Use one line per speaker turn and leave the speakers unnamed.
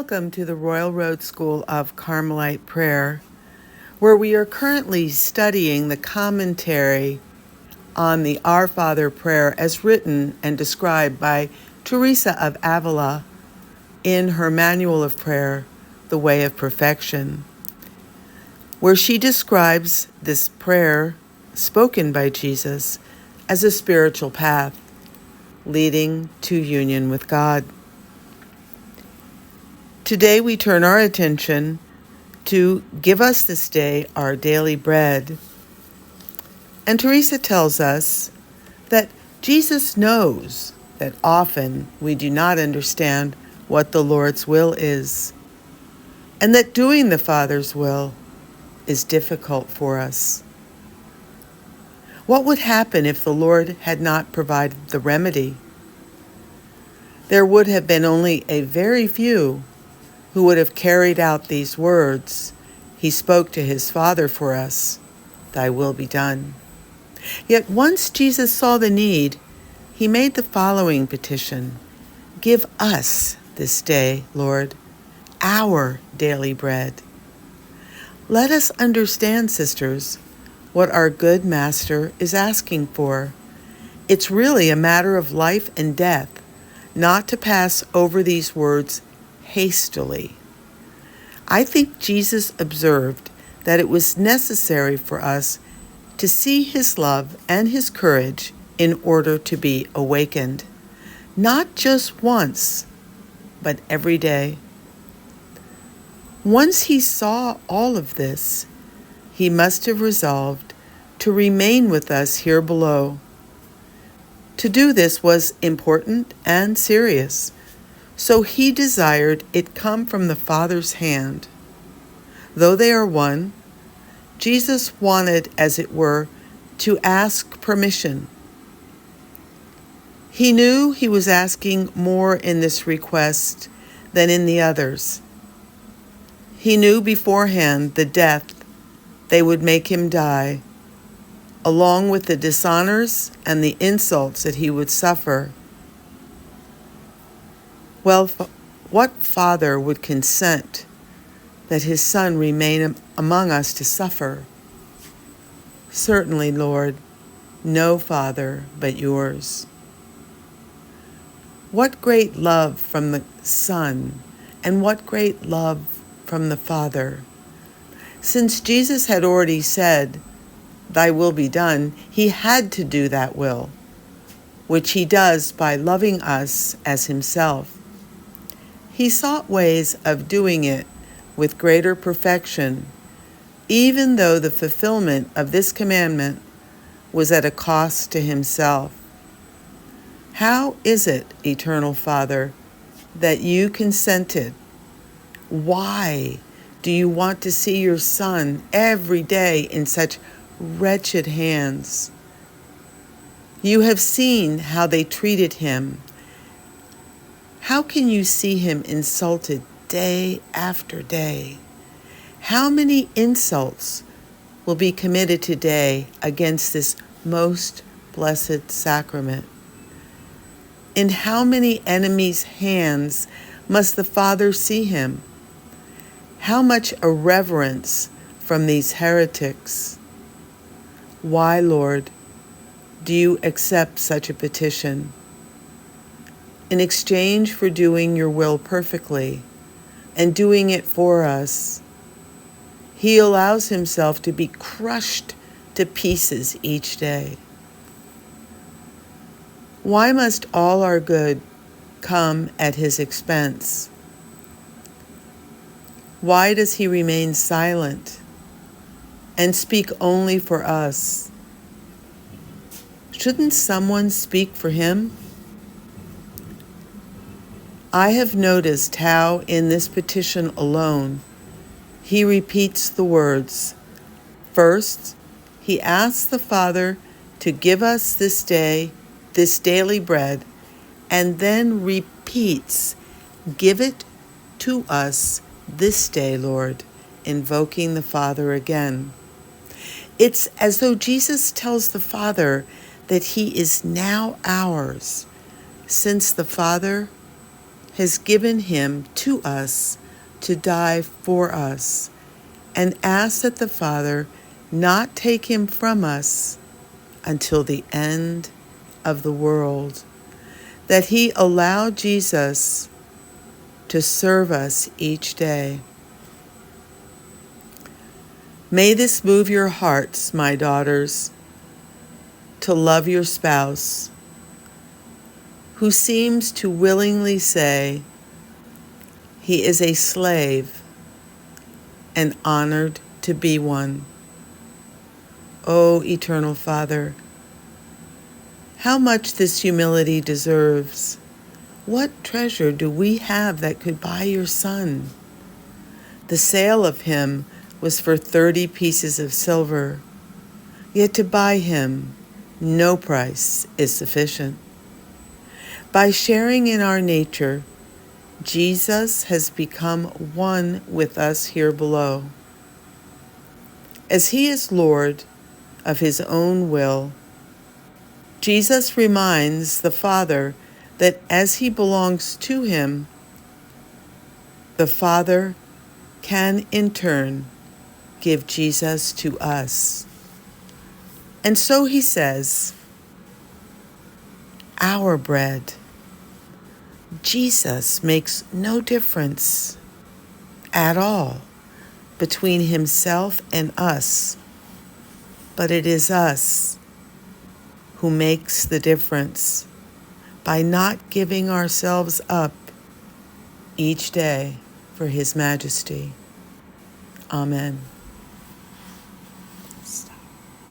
Welcome to the Royal Road School of Carmelite Prayer, where we are currently studying the commentary on the Our Father prayer as written and described by Teresa of Avila in her Manual of Prayer, The Way of Perfection, where she describes this prayer spoken by Jesus as a spiritual path leading to union with God. Today we turn our attention to give us this day our daily bread. And Teresa tells us that Jesus knows that often we do not understand what the Lord's will is, and that doing the Father's will is difficult for us. What would happen if the Lord had not provided the remedy? There would have been only a very few who would have carried out these words he spoke to his Father for us, "Thy will be done." Yet once Jesus saw the need, he made the following petition: "Give us this day, Lord, our daily bread." Let us understand, sisters, what our good Master is asking for. It's really a matter of life and death, not to pass over these words hastily. I think Jesus observed that it was necessary for us to see his love and his courage in order to be awakened, not just once, but every day. Once he saw all of this, he must have resolved to remain with us here below. To do this was important and serious, so he desired it come from the Father's hand. Though they are one, Jesus wanted, as it were, to ask permission. He knew he was asking more in this request than in the others. He knew beforehand the death they would make him die, along with the dishonors and the insults that he would suffer. Well, what father would consent that his son remain among us to suffer? Certainly, Lord, no father but yours. What great love from the Son, and what great love from the Father. Since Jesus had already said, "Thy will be done," he had to do that will, which he does by loving us as himself. He sought ways of doing it with greater perfection, even though the fulfillment of this commandment was at a cost to himself. How is it, Eternal Father, that you consented? Why do you want to see your Son every day in such wretched hands? You have seen how they treated him. How can you see him insulted day after day? How many insults will be committed today against this most blessed sacrament? In how many enemies' hands must the Father see him? How much irreverence from these heretics? Why, Lord, do you accept such a petition? In exchange for doing your will perfectly and doing it for us, he allows himself to be crushed to pieces each day. Why must all our good come at his expense? Why does he remain silent and speak only for us? Shouldn't someone speak for him? I have noticed how in this petition alone, he repeats the words. First, he asks the Father to give us this day, this daily bread, and then repeats, "Give it to us this day, Lord," invoking the Father again. It's as though Jesus tells the Father that he is now ours, since the Father has given him to us to die for us, and ask that the Father not take him from us until the end of the world, that he allow Jesus to serve us each day. May this move your hearts, my daughters, to love your spouse, who seems to willingly say he is a slave and honored to be one. O Eternal Father, how much this humility deserves. What treasure do we have that could buy your Son? The sale of him was for 30 pieces of silver, yet to buy him, no price is sufficient. By sharing in our nature, Jesus has become one with us here below. As he is Lord of his own will, Jesus reminds the Father that as he belongs to him, the Father can in turn give Jesus to us. And so he says, our bread. Jesus makes no difference at all between himself and us, but it is us who makes the difference by not giving ourselves up each day for his majesty. Amen.